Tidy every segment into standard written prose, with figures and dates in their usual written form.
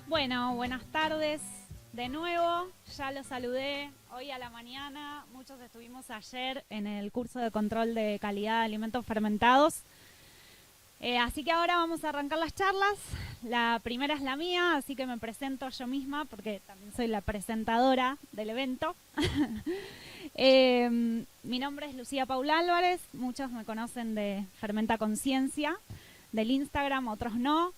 Bueno, buenas tardes de nuevo. Ya los saludé hoy a la mañana. Muchos estuvimos ayer en el curso de control de calidad de alimentos fermentados. Así que ahora vamos a arrancar las charlas. La primera es la mía, así que me presento yo misma porque también soy la presentadora del evento. Mi nombre es Lucía Paula Álvarez. Muchos me conocen de Fermenta Conciencia, del Instagram, otros no.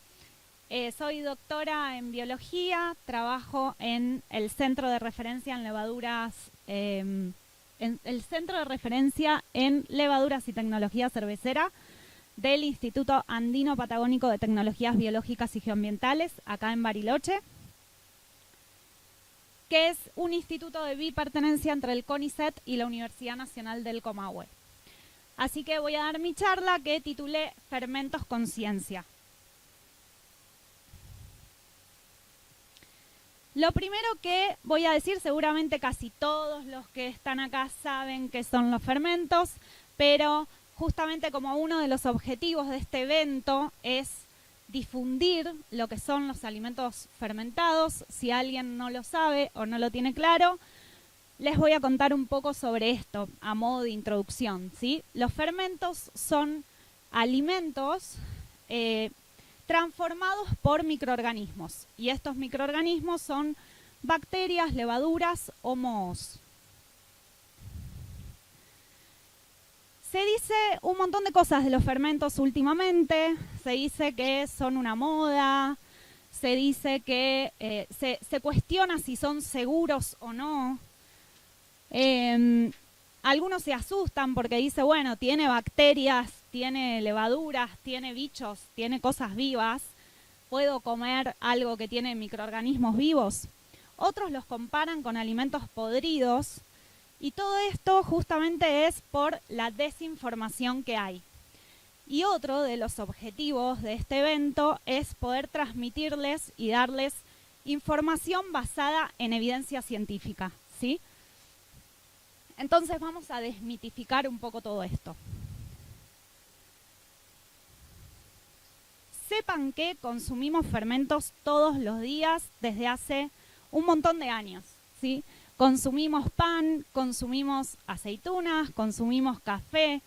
Soy doctora en biología, trabajo en el Centro de Referencia en Levaduras, en el Centro de Referencia en Levaduras y Tecnología Cervecera del Instituto Andino Patagónico de Tecnologías Biológicas y Geoambientales, acá en Bariloche, que es un instituto de bipertenencia entre el CONICET y la Universidad Nacional del Comahue. Así que voy a dar mi charla que titulé Fermentos Conciencia. Lo primero que voy a decir, seguramente casi todos los que están acá saben qué son los fermentos, pero justamente como uno de los objetivos de este evento es difundir lo que son los alimentos fermentados. Si alguien no lo sabe o no lo tiene claro, les voy a contar un poco sobre esto a modo de introducción, ¿sí? Los fermentos son alimentos transformados por microorganismos. Y estos microorganismos son bacterias, levaduras o mohos. Se dice un montón de cosas de los fermentos últimamente. Se dice que son una moda. Se dice que se cuestiona si son seguros o no. Algunos se asustan porque dice, bueno, tiene bacterias, tiene levaduras, tiene bichos, tiene cosas vivas. ¿Puedo comer algo que tiene microorganismos vivos? Otros los comparan con alimentos podridos. Y todo esto justamente es por la desinformación que hay. Y otro de los objetivos de este evento es poder transmitirles y darles información basada en evidencia científica, ¿sí? Entonces vamos a desmitificar un poco todo esto. Sepan que consumimos fermentos todos los días desde hace un montón de años, ¿sí? Consumimos pan, consumimos aceitunas, consumimos café,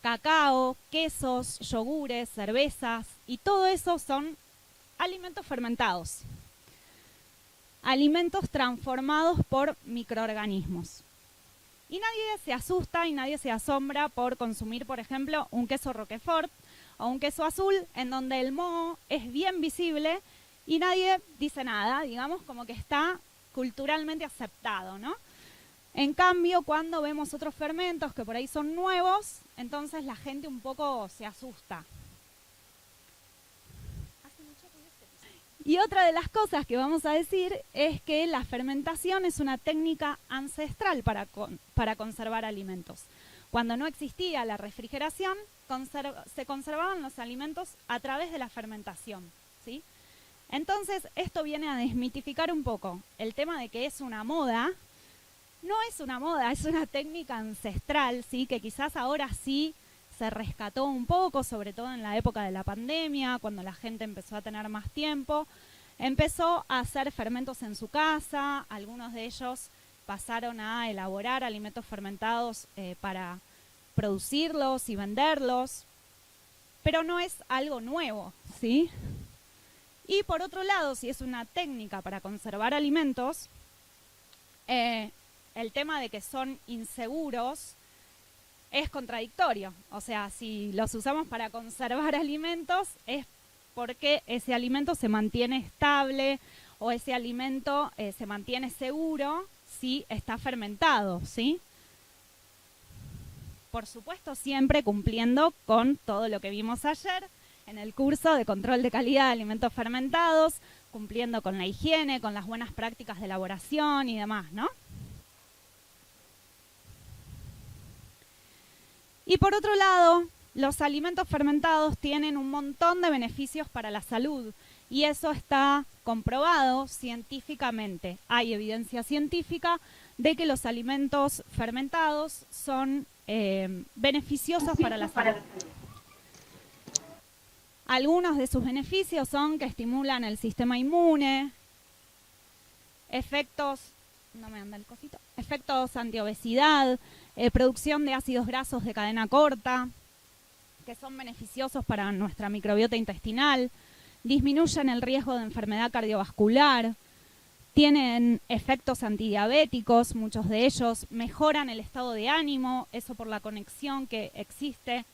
cacao, quesos, yogures, cervezas, y todo eso son alimentos fermentados. Alimentos transformados por microorganismos. Y nadie se asusta y nadie se asombra por consumir, por ejemplo, un queso Roquefort o un queso azul en donde el moho es bien visible y nadie dice nada, digamos, como que está culturalmente aceptado, ¿no? En cambio, cuando vemos otros fermentos que por ahí son nuevos, entonces la gente un poco se asusta. Y otra de las cosas que vamos a decir es que la fermentación es una técnica ancestral para conservar alimentos. Cuando no existía la refrigeración, se conservaban los alimentos a través de la fermentación, ¿sí? Entonces, esto viene a desmitificar un poco el tema de que es una moda. No es una moda, es una técnica ancestral, ¿sí? Que quizás ahora sí se rescató un poco, sobre todo en la época de la pandemia, cuando la gente empezó a tener más tiempo. Empezó a hacer fermentos en su casa, algunos de ellos pasaron a elaborar alimentos fermentados para producirlos y venderlos, pero no es algo nuevo, ¿sí? Y por otro lado, si es una técnica para conservar alimentos, el tema de que son inseguros es contradictorio. O sea, si los usamos para conservar alimentos es porque ese alimento se mantiene estable o ese alimento se mantiene seguro si está fermentado, ¿sí? Por supuesto, siempre cumpliendo con todo lo que vimos ayer en el curso de control de calidad de alimentos fermentados, cumpliendo con la higiene, con las buenas prácticas de elaboración y demás, ¿no? Y por otro lado, los alimentos fermentados tienen un montón de beneficios para la salud y eso está comprobado científicamente. Hay evidencia científica de que los alimentos fermentados son beneficiosos para la salud. Algunos de sus beneficios son que estimulan el sistema inmune, efectos, no me anda el cosito, efectos antiobesidad, producción de ácidos grasos de cadena corta, que son beneficiosos para nuestra microbiota intestinal, disminuyen el riesgo de enfermedad cardiovascular, tienen efectos antidiabéticos, muchos de ellos, mejoran el estado de ánimo, eso por la conexión que existe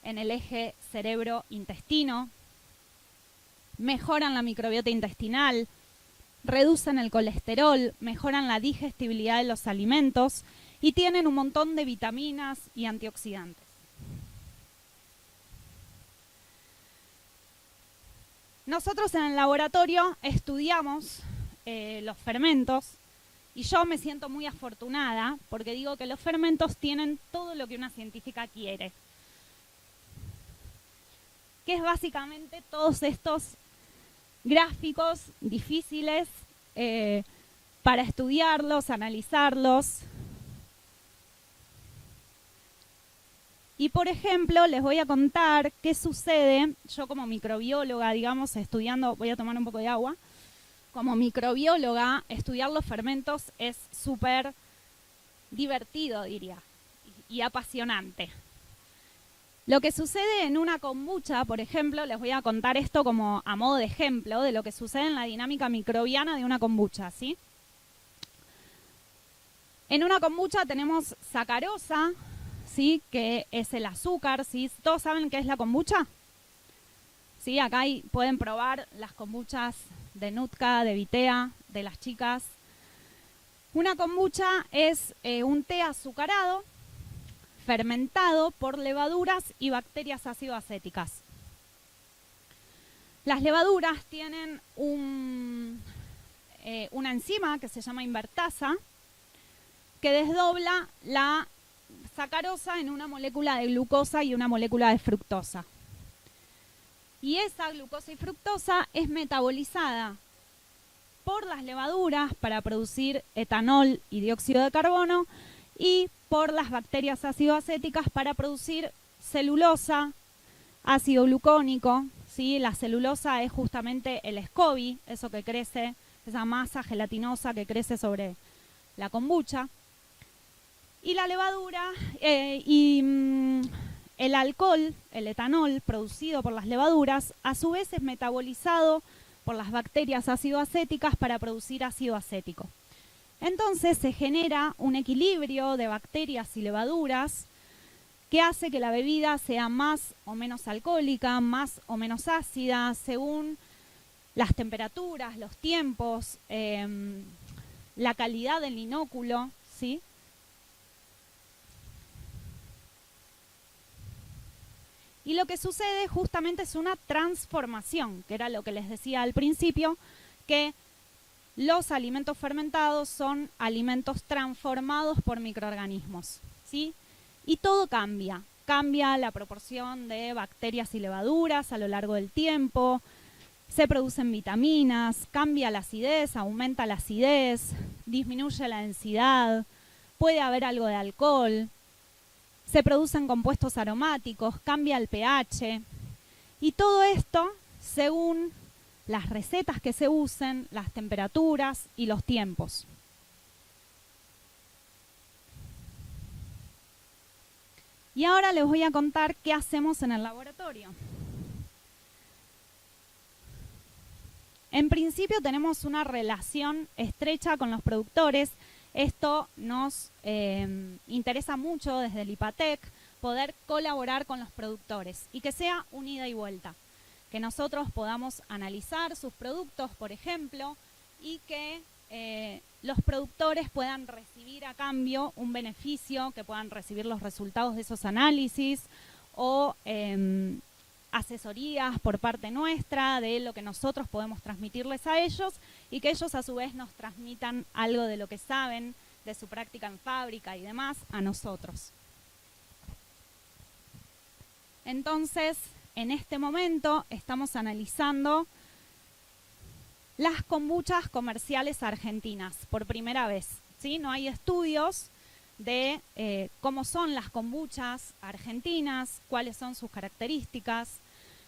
en el eje cerebro-intestino, mejoran la microbiota intestinal, reducen el colesterol, mejoran la digestibilidad de los alimentos y tienen un montón de vitaminas y antioxidantes. Nosotros en el laboratorio estudiamos los fermentos y yo me siento muy afortunada porque digo que los fermentos tienen todo lo que una científica quiere, que es básicamente todos estos gráficos difíciles para estudiarlos, analizarlos. Y por ejemplo, les voy a contar qué sucede, yo como microbióloga, digamos, estudiando, voy a tomar un poco de agua, como microbióloga, estudiar los fermentos es súper divertido, diría, y apasionante. Lo que sucede en una kombucha, por ejemplo, les voy a contar esto como a modo de ejemplo de lo que sucede en la dinámica microbiana de una kombucha, ¿sí? En una kombucha tenemos sacarosa, ¿sí? Que es el azúcar, ¿sí? ¿Todos saben qué es la kombucha? ¿Sí? Acá pueden probar las kombuchas de Nutka, de Vitea, de las chicas. Una kombucha es un té azucarado fermentado por levaduras y bacterias ácido-acéticas. Las levaduras tienen una enzima que se llama invertasa que desdobla la sacarosa en una molécula de glucosa y una molécula de fructosa. Y esa glucosa y fructosa es metabolizada por las levaduras para producir etanol y dióxido de carbono y por las bacterias ácido-acéticas para producir celulosa, ácido glucónico, ¿sí? La celulosa es justamente el SCOBY, eso que crece, esa masa gelatinosa que crece sobre la kombucha. Y la levadura el alcohol, el etanol producido por las levaduras, a su vez es metabolizado por las bacterias ácido-acéticas para producir ácido acético. Entonces se genera un equilibrio de bacterias y levaduras que hace que la bebida sea más o menos alcohólica, más o menos ácida, según las temperaturas, los tiempos, la calidad del inóculo, ¿sí? Y lo que sucede justamente es una transformación, que era lo que les decía al principio, que los alimentos fermentados son alimentos transformados por microorganismos, ¿sí? Y todo cambia. Cambia la proporción de bacterias y levaduras a lo largo del tiempo, se producen vitaminas, cambia la acidez, aumenta la acidez, disminuye la densidad, puede haber algo de alcohol, se producen compuestos aromáticos, cambia el pH. Y todo esto según las recetas que se usen, las temperaturas y los tiempos. Y ahora les voy a contar qué hacemos en el laboratorio. En principio tenemos una relación estrecha con los productores. Esto nos interesa mucho desde el IPATEC, poder colaborar con los productores y que sea un ida y vuelta. Que nosotros podamos analizar sus productos, por ejemplo, y que los productores puedan recibir a cambio un beneficio, que puedan recibir los resultados de esos análisis o asesorías por parte nuestra de lo que nosotros podemos transmitirles a ellos y que ellos a su vez nos transmitan algo de lo que saben de su práctica en fábrica y demás a nosotros. Entonces, en este momento estamos analizando las kombuchas comerciales argentinas por primera vez, ¿sí? No hay estudios de cómo son las kombuchas argentinas, cuáles son sus características.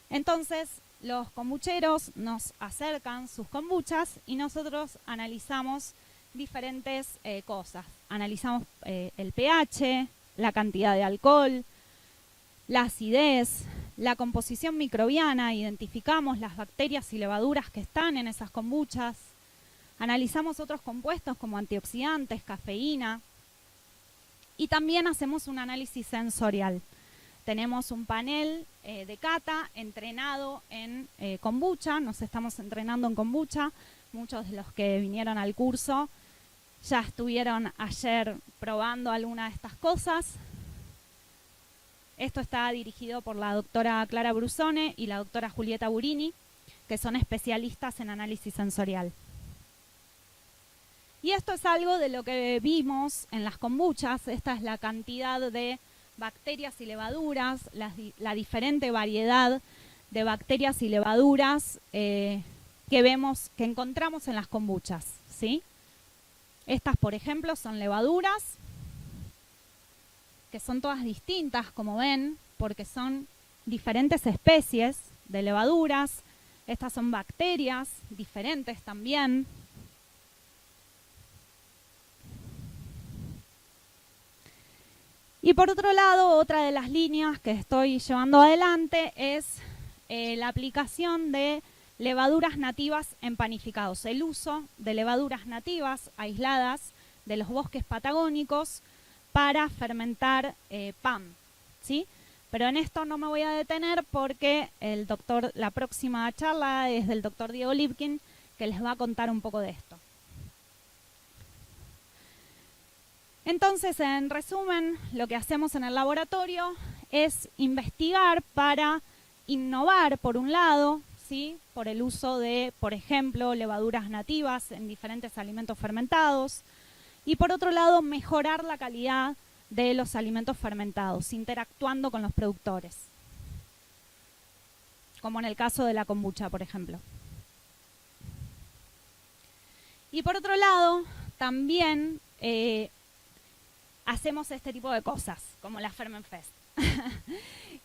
Entonces, los kombucheros nos acercan sus kombuchas y nosotros analizamos diferentes cosas. Analizamos el pH, la cantidad de alcohol, la acidez, la composición microbiana, identificamos las bacterias y levaduras que están en esas kombuchas, analizamos otros compuestos como antioxidantes, cafeína y también hacemos un análisis sensorial. Tenemos un panel de cata entrenado en kombucha, nos estamos entrenando en kombucha, muchos de los que vinieron al curso ya estuvieron ayer probando alguna de estas cosas. Esto está dirigido por la doctora Clara Brusone y la doctora Julieta Burini, que son especialistas en análisis sensorial. Y esto es algo de lo que vimos en las kombuchas. Esta es la cantidad de bacterias y levaduras, la diferente variedad de bacterias y levaduras que encontramos en las kombuchas, ¿sí? Estas, por ejemplo, son levaduras, que son todas distintas, como ven, porque son diferentes especies de levaduras. Estas son bacterias diferentes también. Y por otro lado, otra de las líneas que estoy llevando adelante es la aplicación de levaduras nativas en panificados, el uso de levaduras nativas aisladas de los bosques patagónicos para fermentar pan, ¿sí? Pero en esto no me voy a detener porque la próxima charla es del doctor Diego Lipkin, que les va a contar un poco de esto. Entonces, en resumen, lo que hacemos en el laboratorio es investigar para innovar, por un lado, ¿sí? Por el uso de, por ejemplo, levaduras nativas en diferentes alimentos fermentados, y por otro lado, mejorar la calidad de los alimentos fermentados, interactuando con los productores, como en el caso de la kombucha, por ejemplo. Y por otro lado, también hacemos este tipo de cosas, como la Fermenfest,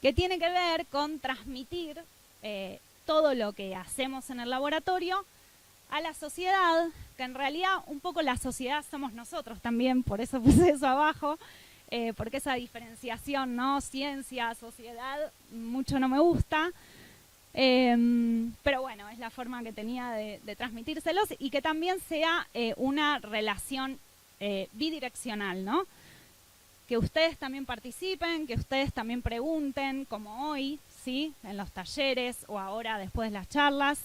que tiene que ver con transmitir todo lo que hacemos en el laboratorio a la sociedad, que en realidad un poco la sociedad somos nosotros también, por eso puse eso abajo, porque esa diferenciación, ¿no? Ciencia, sociedad, mucho no me gusta, pero bueno, es la forma que tenía de transmitírselos y que también sea una relación bidireccional, ¿no? Que ustedes también participen, que ustedes también pregunten, como hoy, ¿sí? En los talleres o ahora después de las charlas,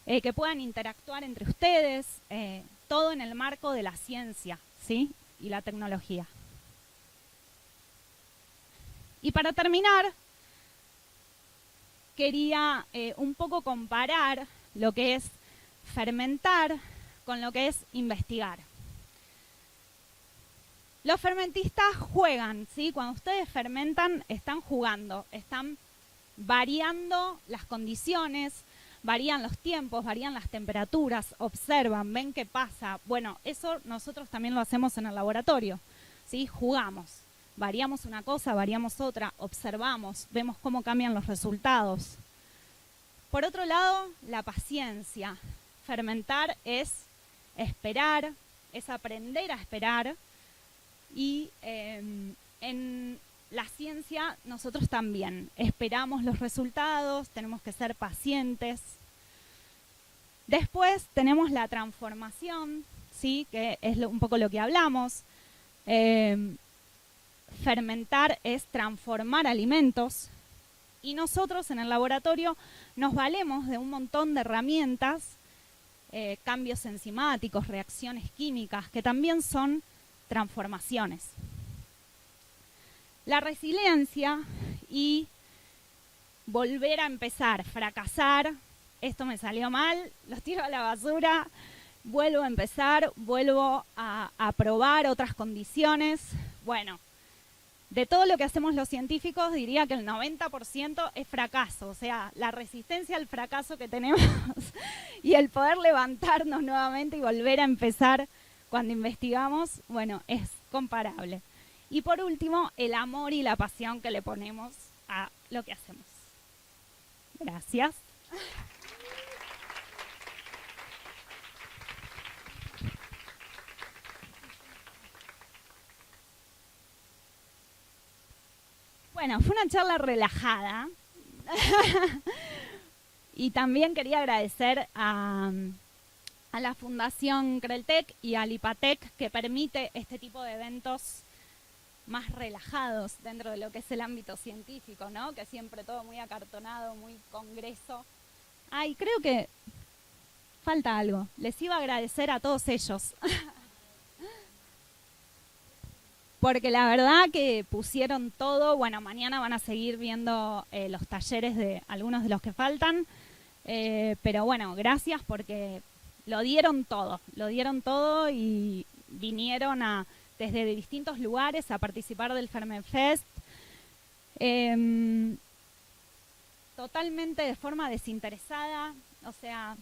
que puedan interactuar entre ustedes, todo en el marco de la ciencia, ¿sí? Y la tecnología. Y para terminar, quería un poco comparar lo que es fermentar con lo que es investigar. Los fermentistas juegan, ¿sí? Cuando ustedes fermentan, están jugando, están variando las condiciones, varían los tiempos, varían las temperaturas, observan, ven qué pasa. Bueno, eso nosotros también lo hacemos en el laboratorio, ¿sí? Jugamos, variamos una cosa, variamos otra, observamos, vemos cómo cambian los resultados. Por otro lado, la paciencia. Fermentar es esperar, es aprender a esperar. Y en la ciencia nosotros también esperamos los resultados, tenemos que ser pacientes. Después tenemos la transformación, ¿sí? Que es un poco lo que hablamos. Fermentar es transformar alimentos y nosotros en el laboratorio nos valemos de un montón de herramientas, cambios enzimáticos, reacciones químicas, que también son transformaciones. La resiliencia y volver a empezar, fracasar, esto me salió mal, los tiro a la basura, vuelvo a empezar, vuelvo a probar otras condiciones. Bueno, de todo lo que hacemos los científicos diría que el 90% es fracaso, o sea, la resistencia al fracaso que tenemos y el poder levantarnos nuevamente y volver a empezar cuando investigamos, bueno, es comparable. Y por último, el amor y la pasión que le ponemos a lo que hacemos. Gracias. Bueno, fue una charla relajada. Y también quería agradecer a la Fundación Creltec y al IPATEC, que permite este tipo de eventos más relajados dentro de lo que es el ámbito científico, ¿no? Que siempre todo muy acartonado, muy congreso. Ay, creo que falta algo. Les iba a agradecer a todos ellos. Porque la verdad que pusieron todo. Bueno, mañana van a seguir viendo los talleres de algunos de los que faltan. Pero bueno, gracias porque lo dieron todo y vinieron desde distintos lugares a participar del Fermenfest. Totalmente de forma desinteresada, o sea,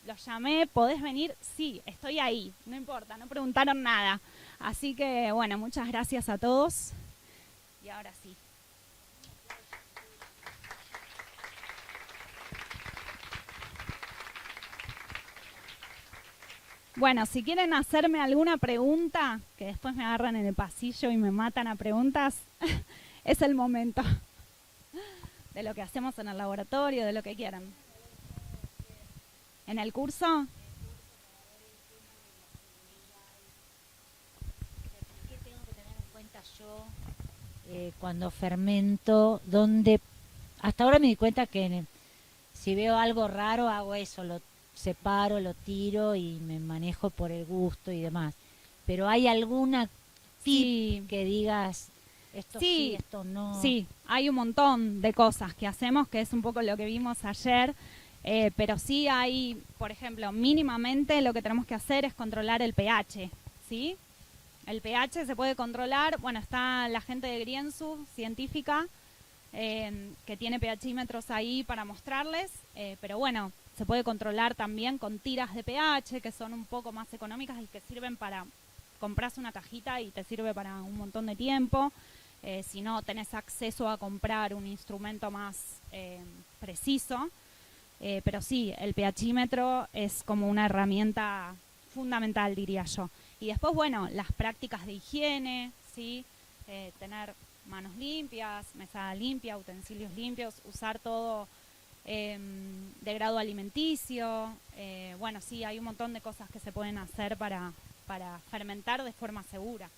los llamé, ¿podés venir? Sí, estoy ahí, no importa, no preguntaron nada. Así que bueno, muchas gracias a todos y ahora sí. Bueno, si quieren hacerme alguna pregunta, que después me agarran en el pasillo y me matan a preguntas, es el momento. De lo que hacemos en el laboratorio, de lo que quieran. ¿En el curso? ¿Qué tengo que tener en cuenta yo cuando fermento? Donde hasta ahora me di cuenta que si veo algo raro hago eso, lo separo, lo tiro y me manejo por el gusto y demás. Pero ¿hay alguna tip Sí. que digas esto sí, esto no? Sí, hay un montón de cosas que hacemos, que es un poco lo que vimos ayer, pero sí hay, por ejemplo, mínimamente lo que tenemos que hacer es controlar el pH, ¿sí? El pH se puede controlar, bueno, está la gente de Griensu, científica, que tiene pHímetros ahí para mostrarles, pero bueno, se puede controlar también con tiras de pH, que son un poco más económicas y que sirven para, compras una cajita y te sirve para un montón de tiempo. Si no tenés acceso a comprar un instrumento más preciso. Pero sí, el pHímetro es como una herramienta fundamental, diría yo. Y después, bueno, las prácticas de higiene, ¿sí? Tener manos limpias, mesa limpia, utensilios limpios, usar todo de grado alimenticio. Bueno, sí, hay un montón de cosas que se pueden hacer para fermentar de forma segura.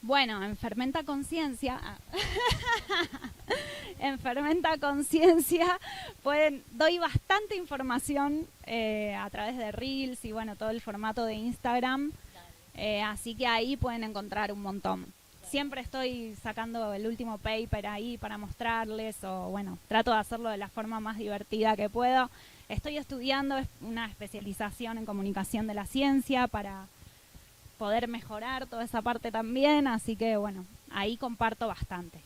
Bueno, en Fermenta Conciencia, en Fermenta Conciencia doy bastante información a través de Reels y bueno, todo el formato de Instagram. Así que ahí pueden encontrar un montón. Siempre estoy sacando el último paper ahí para mostrarles o bueno, trato de hacerlo de la forma más divertida que puedo. Estoy estudiando una especialización en comunicación de la ciencia para poder mejorar toda esa parte también, así que bueno, ahí comparto bastante.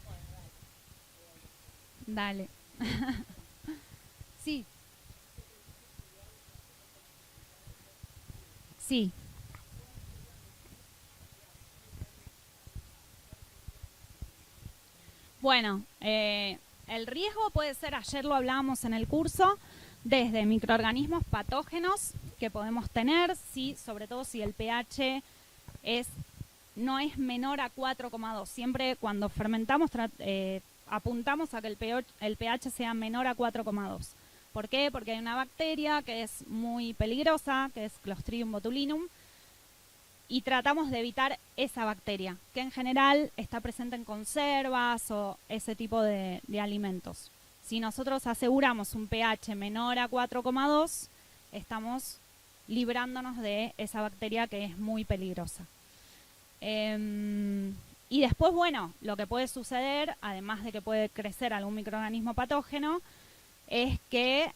Dale. Sí. Sí. Bueno, el riesgo puede ser, ayer lo hablábamos en el curso, desde microorganismos patógenos que podemos tener, sí, sobre todo si el pH no es menor a 4,2. Siempre cuando fermentamos apuntamos a que el pH sea menor a 4,2. ¿Por qué? Porque hay una bacteria que es muy peligrosa, que es Clostridium botulinum, y tratamos de evitar esa bacteria, que en general está presente en conservas o ese tipo de alimentos. Si nosotros aseguramos un pH menor a 4,2, estamos librándonos de esa bacteria que es muy peligrosa. Y después, bueno, lo que puede suceder, además de que puede crecer algún microorganismo patógeno, es que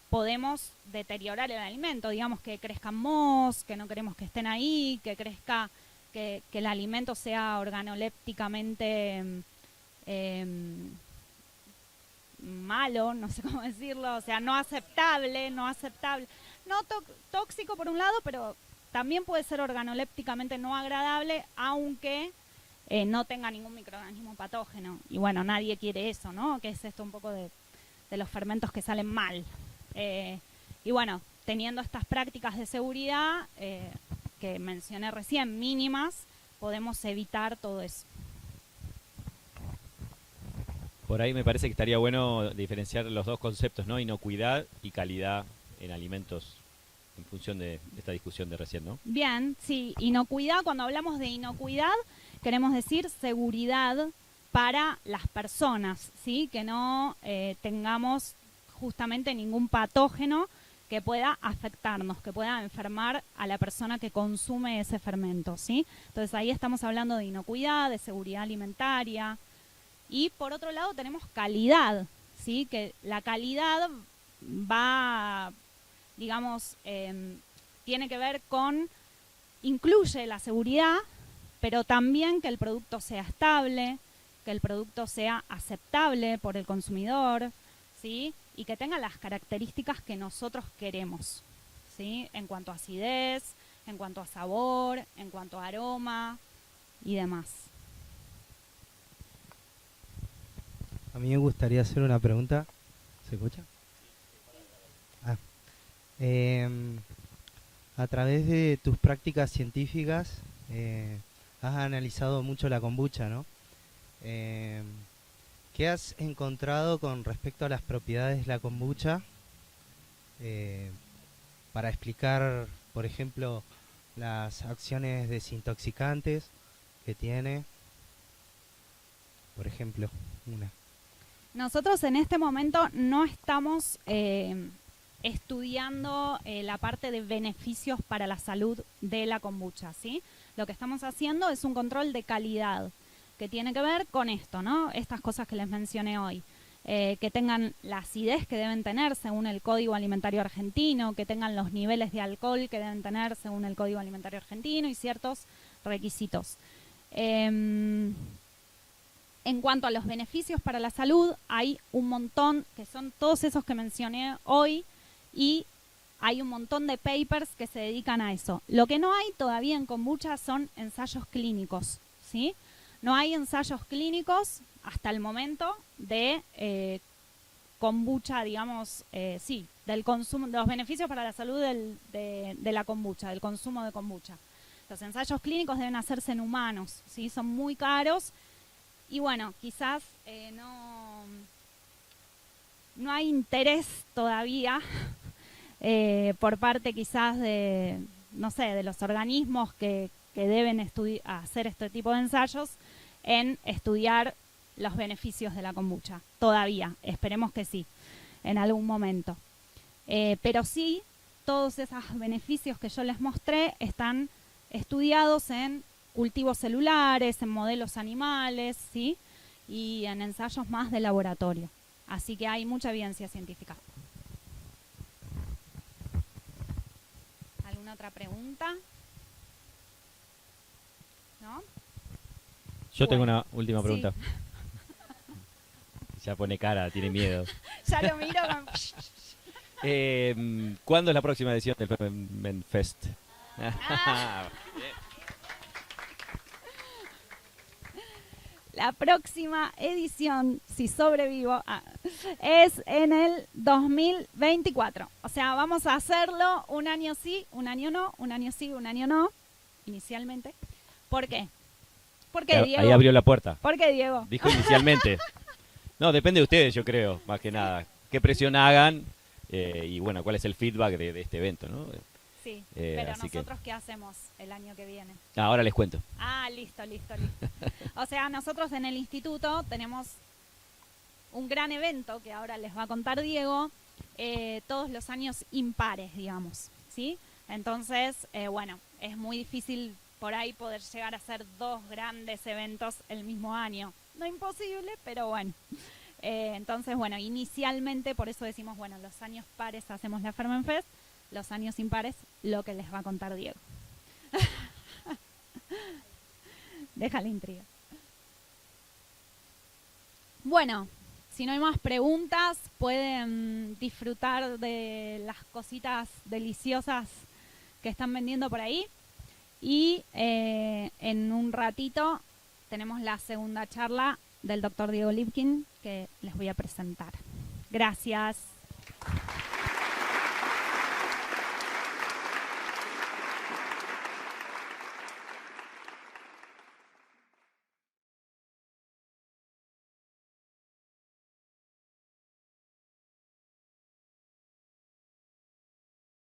podemos deteriorar el alimento, digamos que crezcan mohos, que no queremos que estén ahí, que crezca, que el alimento sea organolépticamente malo, no sé cómo decirlo, o sea, no aceptable. no tóxico por un lado, pero también puede ser organolépticamente no agradable, aunque no tenga ningún microorganismo patógeno. Y bueno, nadie quiere eso, ¿no? Que es esto un poco de los fermentos que salen mal. Y bueno, teniendo estas prácticas de seguridad que mencioné recién, mínimas, podemos evitar todo eso. Por ahí me parece que estaría bueno diferenciar los dos conceptos, ¿no? Inocuidad y calidad en alimentos, en función de esta discusión de recién, ¿no? Bien, sí, inocuidad, cuando hablamos de inocuidad, queremos decir seguridad para las personas, ¿sí? Que no tengamos justamente ningún patógeno que pueda afectarnos, que pueda enfermar a la persona que consume ese fermento, ¿sí? Entonces ahí estamos hablando de inocuidad, de seguridad alimentaria. Y por otro lado tenemos calidad, ¿sí? Que la calidad va, digamos, tiene que ver con, incluye la seguridad, pero también que el producto sea estable, que el producto sea aceptable por el consumidor, ¿sí? Y que tenga las características que nosotros queremos, ¿sí? En cuanto a acidez, en cuanto a sabor, en cuanto a aroma y demás. A mí me gustaría hacer una pregunta. ¿Se escucha? Ah. A través de tus prácticas científicas has analizado mucho la kombucha, ¿no? ¿Qué has encontrado con respecto a las propiedades de la kombucha para explicar, por ejemplo, las acciones desintoxicantes que tiene? Por ejemplo, una. Nosotros en este momento no estamos estudiando la parte de beneficios para la salud de la kombucha, ¿sí? Lo que estamos haciendo es un control de calidad que tiene que ver con esto, ¿no? Estas cosas que les mencioné hoy. Que tengan la acidez que deben tener según el Código Alimentario Argentino, que tengan los niveles de alcohol que deben tener según el Código Alimentario Argentino y ciertos requisitos. En cuanto a los beneficios para la salud, hay un montón, que son todos esos que mencioné hoy, y hay un montón de papers que se dedican a eso. Lo que no hay todavía en kombucha son ensayos clínicos, ¿sí? No hay ensayos clínicos hasta el momento de kombucha, digamos, sí, del consumo, de los beneficios para la salud de la kombucha, del consumo de kombucha. Los ensayos clínicos deben hacerse en humanos, ¿sí? Son muy caros. Y bueno, quizás no hay interés todavía por parte quizás de, no sé, de los organismos que deben hacer este tipo de ensayos en estudiar los beneficios de la kombucha. Todavía, esperemos que sí, en algún momento. Pero sí, todos esos beneficios que yo les mostré están estudiados en cultivos celulares, en modelos animales, ¿sí? Y en ensayos más de laboratorio. Así que hay mucha evidencia científica. ¿Alguna otra pregunta? ¿No? Yo tengo una última pregunta. Sí. Ya pone cara, tiene miedo. Ya lo miro con... ¿Cuándo es la próxima edición del Ferment Fest? La próxima edición, si sobrevivo, es en el 2024. O sea, vamos a hacerlo un año sí, un año no, un año sí, un año no, inicialmente. ¿Por qué? ¿Por qué, Diego? Ahí abrió la puerta. ¿Por qué, Diego? Dijo inicialmente. No, depende de ustedes, yo creo, más que nada. ¿Qué presión hagan? Y bueno, ¿cuál es el feedback de este evento, no? Sí, pero así nosotros ¿qué hacemos el año que viene? Ahora les cuento. Ah, listo. O sea, nosotros en el instituto tenemos un gran evento que ahora les va a contar Diego, todos los años impares, digamos, ¿sí? Entonces, bueno, es muy difícil por ahí poder llegar a hacer dos grandes eventos el mismo año. No imposible, pero bueno. Entonces, bueno, inicialmente por eso decimos, bueno, los años pares hacemos la Ferment Fest, los años impares, lo que les va a contar Diego. Deja la intriga. Bueno, Si no hay más preguntas, pueden disfrutar de las cositas deliciosas que están vendiendo por ahí. Y en un ratito tenemos la segunda charla del doctor Diego Lipkin que les voy a presentar. Gracias.